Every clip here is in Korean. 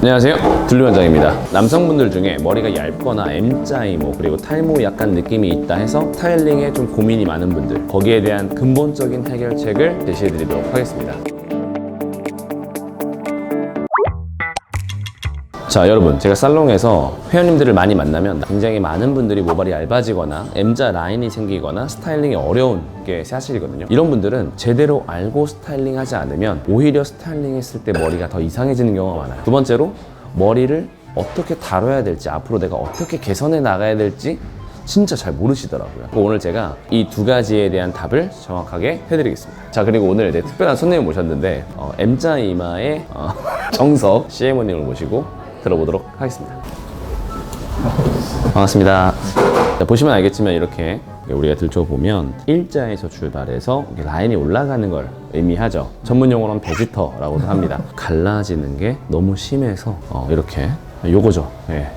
안녕하세요, 딜루 원장입니다. 남성분들 중에 머리가 얇거나 M자 이모 그리고 탈모 약간 느낌이 있다 해서 스타일링에 좀 고민이 많은 분들, 거기에 대한 근본적인 해결책을 제시해 드리도록 하겠습니다. 자, 여러분, 제가 살롱에서 회원님들을 많이 만나면 굉장히 많은 분들이 모발이 얇아지거나 M자 라인이 생기거나 스타일링이 어려운 게 사실이거든요. 이런 분들은 제대로 알고 스타일링 하지 않으면 오히려 스타일링 했을 때 머리가 더 이상해지는 경우가 많아요. 두 번째로, 머리를 어떻게 다뤄야 될지, 앞으로 내가 어떻게 개선해 나가야 될지 진짜 잘 모르시더라고요. 오늘 제가 이 두 가지에 대한 답을 정확하게 해드리겠습니다. 자, 그리고 오늘 특별한 손님을 모셨는데 M자 이마의 정석 CMO님을 모시고 들어보도록 하겠습니다. 반갑습니다. 자, 보시면 알겠지만 이렇게 우리가 들춰보면 일자에서 출발해서 라인이 올라가는 걸 의미하죠. 전문 용어로는 베지터라고도 합니다. 갈라지는 게 너무 심해서 이렇게 요거죠. 예.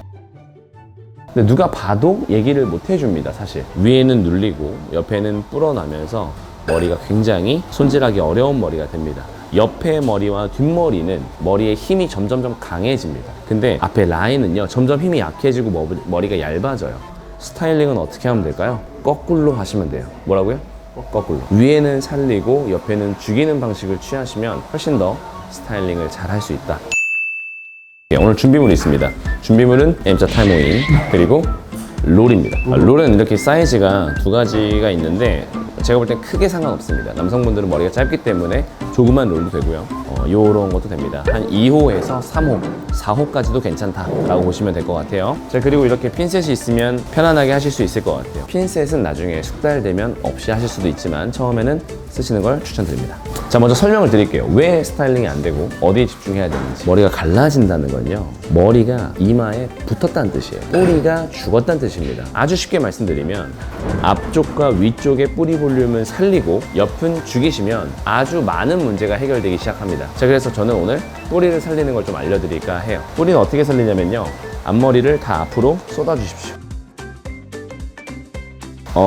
근데 누가 봐도 얘기를 못 해줍니다. 사실 위에는 눌리고 옆에는 불어나면서 머리가 굉장히 손질하기 어려운 머리가 됩니다. 옆에 머리와 뒷머리는 머리의 힘이 점점 강해집니다. 근데 앞에 라인은요, 점점 힘이 약해지고 머리가 얇아져요. 스타일링은 어떻게 하면 될까요? 거꾸로 하시면 돼요. 뭐라고요? 거꾸로. 위에는 살리고 옆에는 죽이는 방식을 취하시면 훨씬 더 스타일링을 잘 할 수 있다. 오늘 준비물이 있습니다. 준비물은 M자 탈모인 그리고 롤입니다. 롤은 이렇게 사이즈가 두 가지가 있는데 제가 볼 땐 크게 상관없습니다. 남성분들은 머리가 짧기 때문에 조그만 롤도 되고요. 요런 것도 됩니다. 한 2호에서 3호, 4호까지도 괜찮다라고 보시면 될 것 같아요. 자, 그리고 이렇게 핀셋이 있으면 편안하게 하실 수 있을 것 같아요. 핀셋은 나중에 숙달되면 없이 하실 수도 있지만 처음에는 쓰시는 걸 추천드립니다. 자, 먼저 설명을 드릴게요. 왜 스타일링이 안 되고 어디에 집중해야 되는지. 머리가 갈라진다는 건요, 머리가 이마에 붙었다는 뜻이에요. 뿌리가 죽었다는 뜻입니다. 아주 쉽게 말씀드리면 앞쪽과 위쪽의 뿌리 볼륨을 살리고 옆은 죽이시면 아주 많은 문제가 해결되기 시작합니다. 자, 그래서 저는 오늘 뿌리를 살리는 걸 좀 알려드릴까 해요. 뿌리는 어떻게 살리냐면요, 앞머리를 다 앞으로 쏟아주십시오.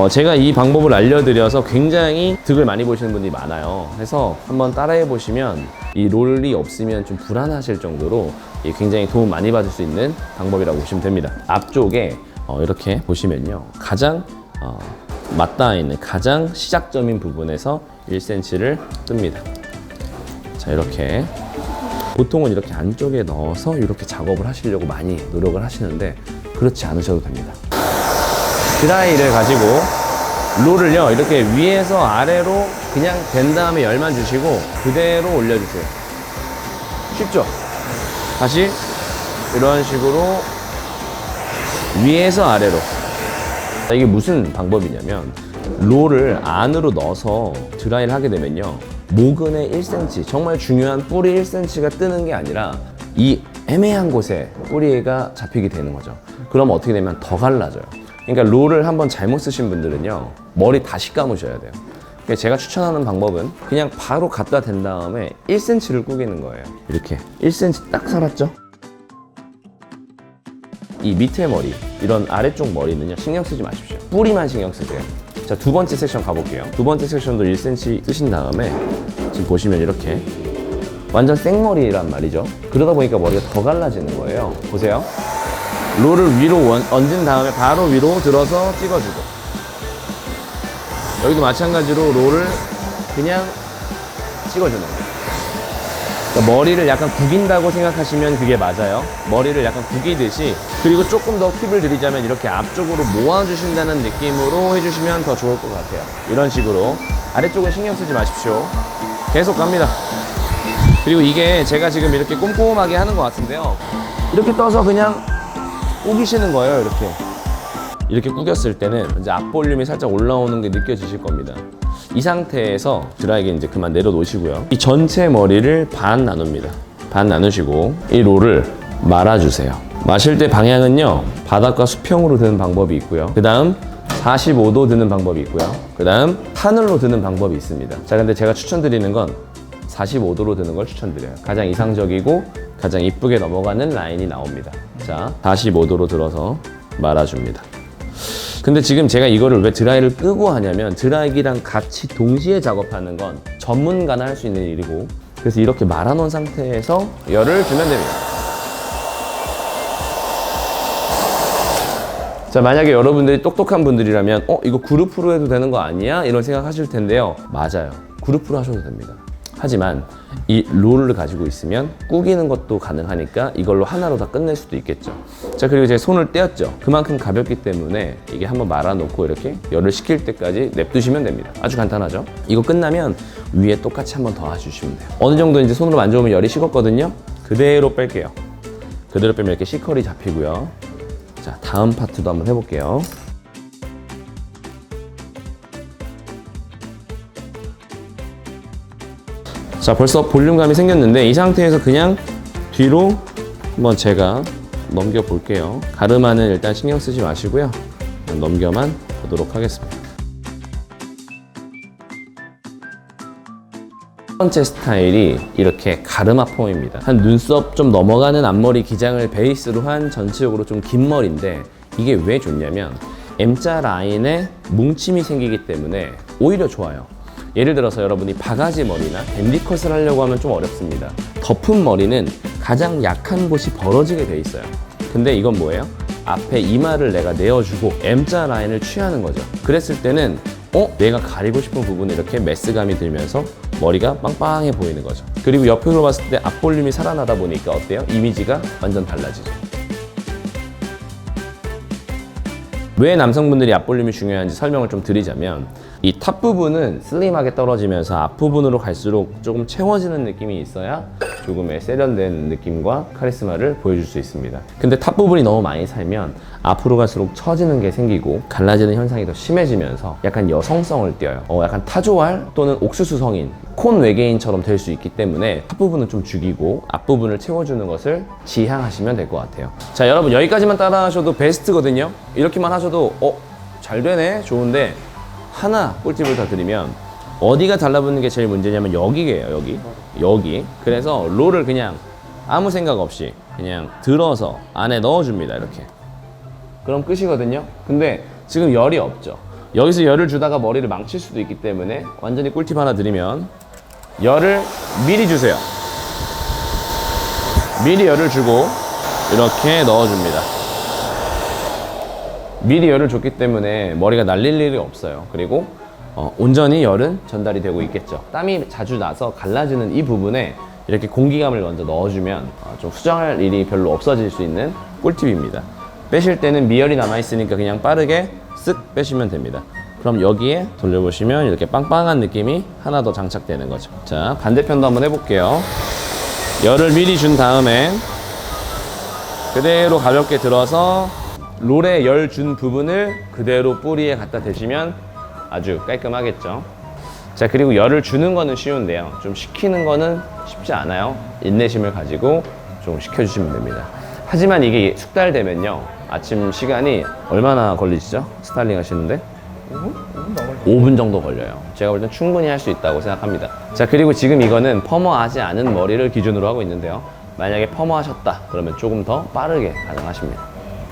제가 이 방법을 알려드려서 굉장히 득을 많이 보시는 분들이 많아요. 그래서 한번 따라해 보시면 이 롤이 없으면 좀 불안하실 정도로 굉장히 도움 많이 받을 수 있는 방법이라고 보시면 됩니다. 앞쪽에 이렇게 보시면요, 가장 맞닿아 있는 가장 시작점인 부분에서 1cm를 뜹니다. 자, 이렇게 보통은 이렇게 안쪽에 넣어서 이렇게 작업을 하시려고 많이 노력을 하시는데 그렇지 않으셔도 됩니다. 드라이를 가지고 롤을요, 이렇게 위에서 아래로 그냥 댄 다음에 열만 주시고 그대로 올려주세요. 쉽죠? 다시 이런 식으로 위에서 아래로. 이게 무슨 방법이냐면, 롤을 안으로 넣어서 드라이를 하게 되면요, 모근의 1cm, 정말 중요한 뿌리 1cm가 뜨는 게 아니라 이 애매한 곳에 뿌리가 잡히게 되는 거죠. 그럼 어떻게 되면 더 갈라져요. 그러니까 롤을 한번 잘못 쓰신 분들은요, 머리 다시 감으셔야 돼요. 그러니까 제가 추천하는 방법은 그냥 바로 갖다 댄 다음에 1cm를 꾸기는 거예요. 이렇게 1cm 딱 살았죠? 이 밑에 머리, 이런 아래쪽 머리는요, 신경 쓰지 마십시오. 뿌리만 신경 쓰세요. 자, 두 번째 섹션 가볼게요. 두 번째 섹션도 1cm 쓰신 다음에 지금 보시면 이렇게 완전 생머리란 말이죠. 그러다 보니까 머리가 더 갈라지는 거예요. 보세요. 롤을 위로 얹은 다음에 바로 위로 들어서 찍어주고, 여기도 마찬가지로 롤을 그냥 찍어주는 거예요. 그러니까 머리를 약간 구긴다고 생각하시면 그게 맞아요. 머리를 약간 구기듯이. 그리고 조금 더 팁을 드리자면 이렇게 앞쪽으로 모아주신다는 느낌으로 해주시면 더 좋을 것 같아요. 이런 식으로 아래쪽은 신경 쓰지 마십시오. 계속 갑니다. 그리고 이게 제가 지금 이렇게 꼼꼼하게 하는 것 같은데요, 이렇게 떠서 그냥 꾸기시는 거예요. 이렇게 꾸겼을 때는 이제 앞 볼륨이 살짝 올라오는 게 느껴지실 겁니다. 이 상태에서 드라이기 이제 그만 내려놓으시고요, 이 전체 머리를 반 나눕니다. 반 나누시고 이 롤을 말아주세요. 마실 때 방향은요, 바닥과 수평으로 드는 방법이 있고요, 그 다음 45도 드는 방법이 있고요, 그 다음 하늘로 드는 방법이 있습니다. 자, 근데 제가 추천드리는 건 45도로 드는 걸 추천드려요. 가장 이상적이고 가장 이쁘게 넘어가는 라인이 나옵니다. 자, 45도로 들어서 말아줍니다. 근데 지금 제가 이거를 왜 드라이를 끄고 하냐면, 드라이기랑 같이 동시에 작업하는 건 전문가나 할 수 있는 일이고, 그래서 이렇게 말아놓은 상태에서 열을 주면 됩니다. 자, 만약에 여러분들이 똑똑한 분들이라면 이거 그룹으로 해도 되는 거 아니야? 이런 생각하실 텐데요. 맞아요. 그룹으로 하셔도 됩니다. 하지만 이 롤을 가지고 있으면 구기는 것도 가능하니까 이걸로 하나로 다 끝낼 수도 있겠죠. 자, 그리고 제 손을 떼었죠. 그만큼 가볍기 때문에 이게 한번 말아놓고 이렇게 열을 식힐 때까지 냅두시면 됩니다. 아주 간단하죠. 이거 끝나면 위에 똑같이 한번 더 해주시면 돼요. 어느 정도 이제 손으로 만져보면 열이 식었거든요. 그대로 뺄게요. 그대로 빼면 이렇게 C컬이 잡히고요. 자, 다음 파트도 한번 해볼게요. 자, 벌써 볼륨감이 생겼는데 이 상태에서 그냥 뒤로 한번 제가 넘겨 볼게요. 가르마는 일단 신경 쓰지 마시고요. 넘겨만 보도록 하겠습니다. 첫 번째 스타일이 이렇게 가르마 폼입니다. 한 눈썹 좀 넘어가는 앞머리 기장을 베이스로 한 전체적으로 좀 긴 머리인데 이게 왜 좋냐면 M자 라인에 뭉침이 생기기 때문에 오히려 좋아요. 예를 들어서 여러분이 바가지 머리나 댄디컷을 하려고 하면 좀 어렵습니다. 덮은 머리는 가장 약한 곳이 벌어지게 돼 있어요. 근데 이건 뭐예요? 앞에 이마를 내가 내어주고 M자 라인을 취하는 거죠. 그랬을 때는 내가 가리고 싶은 부분에 이렇게 메스감이 들면서 머리가 빵빵해 보이는 거죠. 그리고 옆으로 봤을 때 앞볼륨이 살아나다 보니까 어때요? 이미지가 완전 달라지죠. 왜 남성분들이 앞볼륨이 중요한지 설명을 좀 드리자면 이 탑 부분은 슬림하게 떨어지면서 앞부분으로 갈수록 조금 채워지는 느낌이 있어야 조금의 세련된 느낌과 카리스마를 보여줄 수 있습니다. 근데 탑 부분이 너무 많이 살면 앞으로 갈수록 처지는 게 생기고 갈라지는 현상이 더 심해지면서 약간 여성성을 띄어요. 약간 타조알 또는 옥수수 성인, 콘 외계인처럼 될 수 있기 때문에 탑 부분은 좀 죽이고 앞부분을 채워주는 것을 지향하시면 될 것 같아요. 자, 여러분 여기까지만 따라 하셔도 베스트거든요. 이렇게만 하셔도 잘 되네, 좋은데 하나 꿀팁을 더 드리면 어디가 달라붙는 게 제일 문제냐면 여기예요. 여기. 그래서 롤을 그냥 아무 생각 없이 그냥 들어서 안에 넣어줍니다. 이렇게. 그럼 끝이거든요. 근데 지금 열이 없죠. 여기서 열을 주다가 머리를 망칠 수도 있기 때문에 완전히 꿀팁 하나 드리면 열을 미리 주세요. 미리 열을 주고 이렇게 넣어줍니다. 미리 열을 줬기 때문에 머리가 날릴 일이 없어요. 그리고 온전히 열은 전달이 되고 있겠죠. 땀이 자주 나서 갈라지는 이 부분에 이렇게 공기감을 먼저 넣어주면 좀 수정할 일이 별로 없어질 수 있는 꿀팁입니다. 빼실 때는 미열이 남아있으니까 그냥 빠르게 쓱 빼시면 됩니다. 그럼 여기에 돌려보시면 이렇게 빵빵한 느낌이 하나 더 장착되는 거죠. 자, 반대편도 한번 해볼게요. 열을 미리 준 다음에 그대로 가볍게 들어서 롤에 열 준 부분을 그대로 뿌리에 갖다 대시면 아주 깔끔하겠죠. 자, 그리고 열을 주는 거는 쉬운데요. 좀 식히는 거는 쉽지 않아요. 인내심을 가지고 좀 식혀주시면 됩니다. 하지만 이게 숙달되면요. 아침 시간이 얼마나 걸리시죠? 스타일링 하시는데? 5분 정도 걸려요. 제가 볼 땐 충분히 할 수 있다고 생각합니다. 자, 그리고 지금 이거는 펌어하지 않은 머리를 기준으로 하고 있는데요. 만약에 펌어하셨다 그러면 조금 더 빠르게 가능하십니다.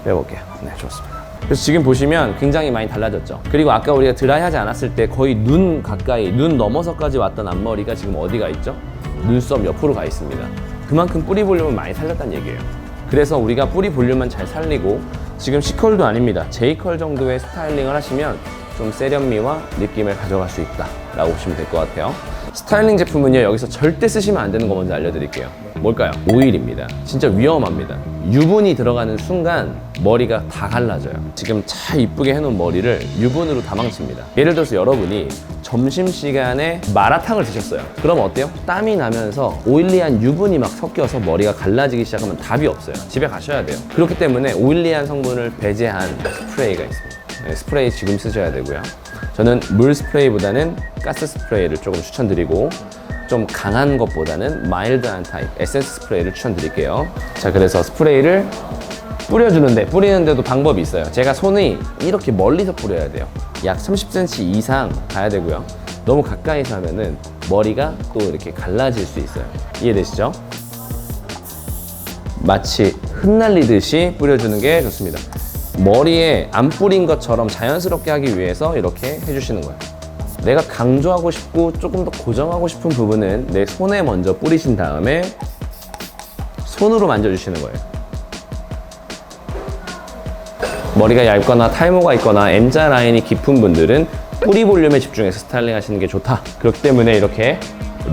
빼볼게요. 네, 좋습니다. 그래서 지금 보시면 굉장히 많이 달라졌죠. 그리고 아까 우리가 드라이 하지 않았을 때 거의 눈 가까이, 눈 넘어서까지 왔던 앞머리가 지금 어디가 있죠? 눈썹 옆으로 가 있습니다. 그만큼 뿌리 볼륨을 많이 살렸다는 얘기예요. 그래서 우리가 뿌리 볼륨만 잘 살리고 지금 C컬도 아닙니다. J컬 정도의 스타일링을 하시면 좀 세련미와 느낌을 가져갈 수 있다 라고 보시면 될 것 같아요. 스타일링 제품은요, 여기서 절대 쓰시면 안 되는 거 먼저 알려드릴게요. 뭘까요? 오일입니다. 진짜 위험합니다. 유분이 들어가는 순간 머리가 다 갈라져요. 지금 잘 이쁘게 해놓은 머리를 유분으로 다 망칩니다. 예를 들어서 여러분이 점심시간에 마라탕을 드셨어요. 그럼 어때요? 땀이 나면서 오일리한 유분이 막 섞여서 머리가 갈라지기 시작하면 답이 없어요. 집에 가셔야 돼요. 그렇기 때문에 오일리한 성분을 배제한 스프레이가 있습니다. 네, 스프레이 지금 쓰셔야 되고요. 저는 물 스프레이보다는 가스 스프레이를 조금 추천드리고 좀 강한 것보다는 마일드한 타입 에센스 스프레이를 추천드릴게요. 자, 그래서 스프레이를 뿌리는데도 방법이 있어요. 제가 손이 이렇게 멀리서 뿌려야 돼요. 약 30cm 이상 가야 되고요. 너무 가까이서 하면은 머리가 또 이렇게 갈라질 수 있어요. 이해되시죠? 마치 흩날리듯이 뿌려주는 게 좋습니다. 머리에 안 뿌린 것처럼 자연스럽게 하기 위해서 이렇게 해주시는 거예요. 내가 강조하고 싶고 조금 더 고정하고 싶은 부분은 내 손에 먼저 뿌리신 다음에 손으로 만져주시는 거예요. 머리가 얇거나 탈모가 있거나 M자 라인이 깊은 분들은 뿌리 볼륨에 집중해서 스타일링 하시는 게 좋다. 그렇기 때문에 이렇게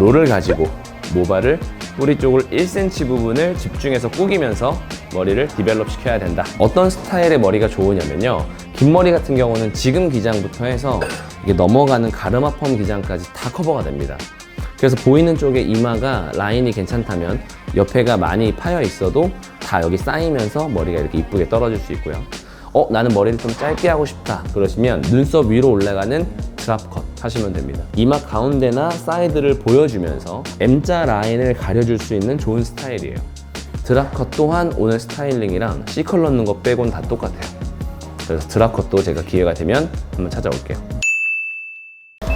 롤을 가지고 모발을 뿌리 쪽을 1cm 부분을 집중해서 꾸기면서 머리를 디벨롭 시켜야 된다. 어떤 스타일의 머리가 좋으냐면요, 긴 머리 같은 경우는 지금 기장부터 해서 이게 넘어가는 가르마 펌 기장까지 다 커버가 됩니다. 그래서 보이는 쪽에 이마가 라인이 괜찮다면 옆에가 많이 파여 있어도 다 여기 쌓이면서 머리가 이렇게 이쁘게 떨어질 수 있고요. 나는 머리를 좀 짧게 하고 싶다 그러시면 눈썹 위로 올라가는 드랍컷 하시면 됩니다. 이마 가운데나 사이드를 보여주면서 M자 라인을 가려줄 수 있는 좋은 스타일이에요. 드랍컷 또한 오늘 스타일링이랑 C컬 넣는 거 빼곤 다 똑같아요. 그래서 드랍컷도 제가 기회가 되면 한번 찾아올게요.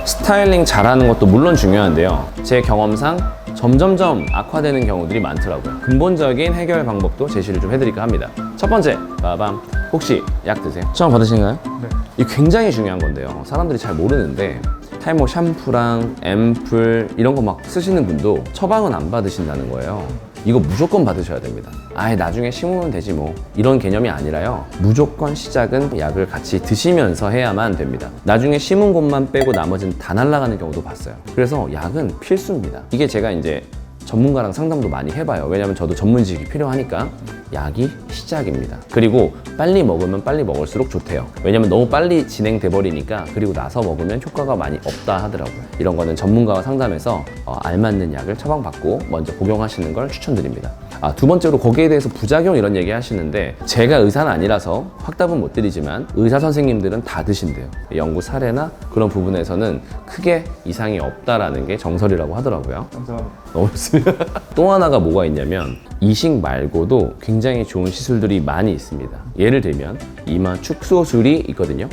스타일링 잘하는 것도 물론 중요한데요, 제 경험상 점점점 악화되는 경우들이 많더라고요. 근본적인 해결 방법도 제시를 좀 해드릴까 합니다. 첫 번째, 빠밤. 혹시 약 드세요? 처음 받으신가요? 네. 이게 굉장히 중요한 건데요, 사람들이 잘 모르는데 탈모 샴푸랑 앰플 이런 거 막 쓰시는 분도 처방은 안 받으신다는 거예요. 이거 무조건 받으셔야 됩니다. 아예 나중에 심으면 되지 뭐, 이런 개념이 아니라요, 무조건 시작은 약을 같이 드시면서 해야만 됩니다. 나중에 심은 곳만 빼고 나머지는 다 날아가는 경우도 봤어요. 그래서 약은 필수입니다. 이게 제가 이제 전문가랑 상담도 많이 해봐요. 왜냐면 저도 전문 지식이 필요하니까. 약이 시작입니다. 그리고 빨리 먹으면 빨리 먹을수록 좋대요. 왜냐면 너무 빨리 진행돼 버리니까 그리고 나서 먹으면 효과가 많이 없다 하더라고요. 이런 거는 전문가와 상담해서 알맞는 약을 처방받고 먼저 복용하시는 걸 추천드립니다. 두 번째로 거기에 대해서 부작용 이런 얘기 하시는데, 제가 의사는 아니라서 확답은 못 드리지만 의사 선생님들은 다 드신대요. 연구 사례나 그런 부분에서는 크게 이상이 없다라는 게 정설이라고 하더라고요. 감사합니다. 너무 좋습니다. 또 하나가 뭐가 있냐면, 이식 말고도 굉장히 좋은 시술들이 많이 있습니다. 예를 들면 이마 축소술이 있거든요.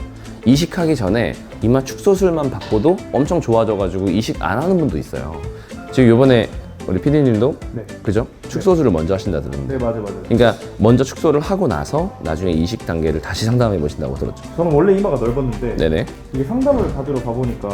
이식하기 전에 이마 축소술만 받고도 엄청 좋아져가지고 이식 안 하는 분도 있어요. 지금 요번에 우리 PD님도 네. 그죠? 축소술을 먼저 하신다 들었는데. 네, 맞아요. 그러니까 먼저 축소를 하고 나서 나중에 이식 단계를 다시 상담해 보신다고 들었죠. 저는 원래 이마가 넓었는데 네네. 이게 상담을 받으러 가보니까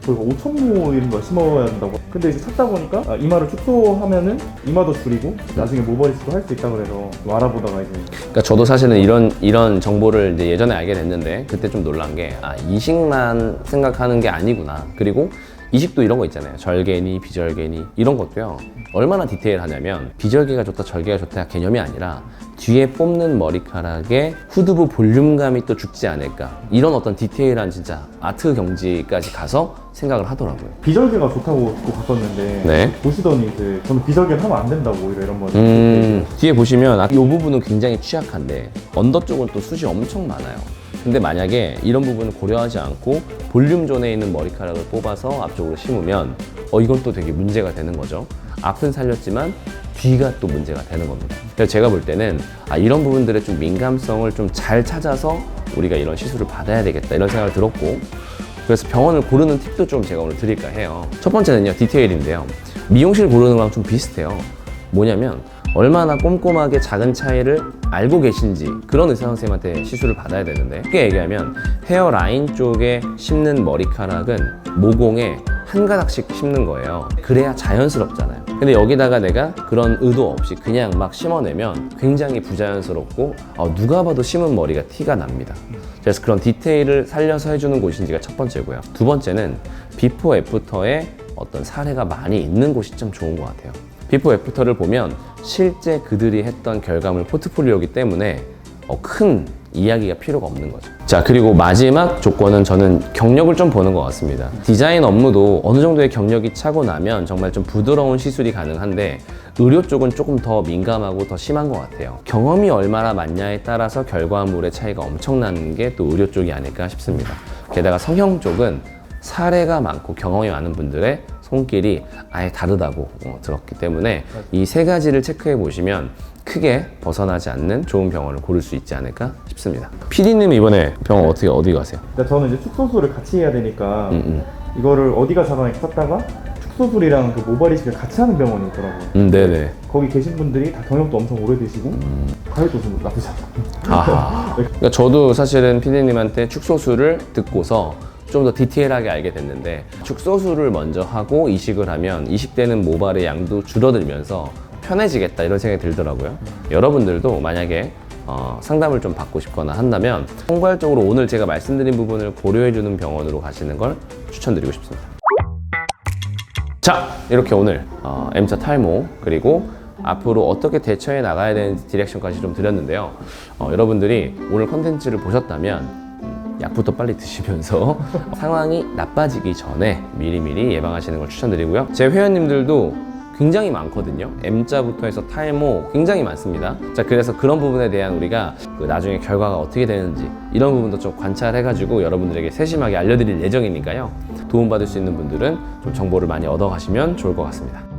거의 5,000모 이런 걸 심어야 된다고. 근데 이제 찾다 보니까 이마를 축소하면은 이마도 줄이고 나중에 모발이식도 할 수 있다 그래서 좀 알아보다가 이제. 그러니까 저도 사실은 이런 정보를 이제 예전에 알게 됐는데, 그때 좀 놀란 게 이식만 생각하는 게 아니구나. 그리고 이식도 이런 거 있잖아요. 절개니, 비절개니 이런 것도요. 얼마나 디테일하냐면, 비절개가 좋다, 절개가 좋다 개념이 아니라 뒤에 뽑는 머리카락에 후두부 볼륨감이 또 죽지 않을까, 이런 어떤 디테일한 진짜 아트 경지까지 가서 생각을 하더라고요. 비절개가 좋다고 듣고 갔었는데 네. 보시더니 이제 저는 비절개를 하면 안 된다고 오히려 이런 거. 뒤에 보시면 이 부분은 굉장히 취약한데 언더 쪽은 또 숱이 엄청 많아요. 근데 만약에 이런 부분을 고려하지 않고 볼륨 존에 있는 머리카락을 뽑아서 앞쪽으로 심으면 이건 또 되게 문제가 되는 거죠. 앞은 살렸지만 뒤가 또 문제가 되는 겁니다. 그래서 제가 볼 때는 이런 부분들의 좀 민감성을 좀 잘 찾아서 우리가 이런 시술을 받아야 되겠다, 이런 생각을 들었고, 그래서 병원을 고르는 팁도 좀 제가 오늘 드릴까 해요. 첫 번째는요, 디테일인데요. 미용실 고르는 거랑 좀 비슷해요. 뭐냐면 얼마나 꼼꼼하게 작은 차이를 알고 계신지, 그런 의사 선생님한테 시술을 받아야 되는데, 쉽게 얘기하면 헤어라인 쪽에 심는 머리카락은 모공에 한 가닥씩 심는 거예요. 그래야 자연스럽잖아요. 근데 여기다가 내가 그런 의도 없이 그냥 막 심어내면 굉장히 부자연스럽고 누가 봐도 심은 머리가 티가 납니다. 그래서 그런 디테일을 살려서 해주는 곳인지가 첫 번째고요. 두 번째는 비포 애프터에 어떤 사례가 많이 있는 곳이 좀 좋은 것 같아요. 비포 애프터를 보면 실제 그들이 했던 결과물 포트폴리오이기 때문에 큰 이야기가 필요가 없는 거죠. 자, 그리고 마지막 조건은 저는 경력을 좀 보는 것 같습니다. 디자인 업무도 어느 정도의 경력이 차고 나면 정말 좀 부드러운 시술이 가능한데, 의료 쪽은 조금 더 민감하고 더 심한 것 같아요. 경험이 얼마나 많냐에 따라서 결과물의 차이가 엄청나는 게 또 의료 쪽이 아닐까 싶습니다. 게다가 성형 쪽은 사례가 많고 경험이 많은 분들의 손길이 아예 다르다고 들었기 때문에 이 세 가지를 체크해 보시면 크게 벗어나지 않는 좋은 병원을 고를 수 있지 않을까 싶습니다. PD님 이번에 병원 어디 가세요? 그러니까 저는 이제 축소술을 같이 해야 되니까 이거를 어디가 자방에 샀다가 축소술이랑 그 모발 이식을 같이 하는 병원이 있더라고요. 네네. 거기 계신 분들이 다 경력도 엄청 오래되시고 가격도 좀 나쁘지 않아요. 아하. 그러니까 저도 사실은 PD님한테 축소술을 듣고서 좀 더 디테일하게 알게 됐는데, 축소술을 먼저 하고 이식을 하면 이식되는 모발의 양도 줄어들면서 편해지겠다, 이런 생각이 들더라고요. 여러분들도 만약에 상담을 좀 받고 싶거나 한다면 총괄적으로 오늘 제가 말씀드린 부분을 고려해주는 병원으로 가시는 걸 추천드리고 싶습니다. 자, 이렇게 오늘 M자 탈모 그리고 앞으로 어떻게 대처해 나가야 되는지 디렉션까지 좀 드렸는데요. 여러분들이 오늘 컨텐츠를 보셨다면 약부터 빨리 드시면서 상황이 나빠지기 전에 미리미리 예방하시는 걸 추천드리고요. 제 회원님들도 굉장히 많거든요. M자부터 해서 탈모 굉장히 많습니다. 자, 그래서 그런 부분에 대한 우리가 나중에 결과가 어떻게 되는지 이런 부분도 좀 관찰해가지고 여러분들에게 세심하게 알려드릴 예정이니까요. 도움받을 수 있는 분들은 좀 정보를 많이 얻어가시면 좋을 것 같습니다.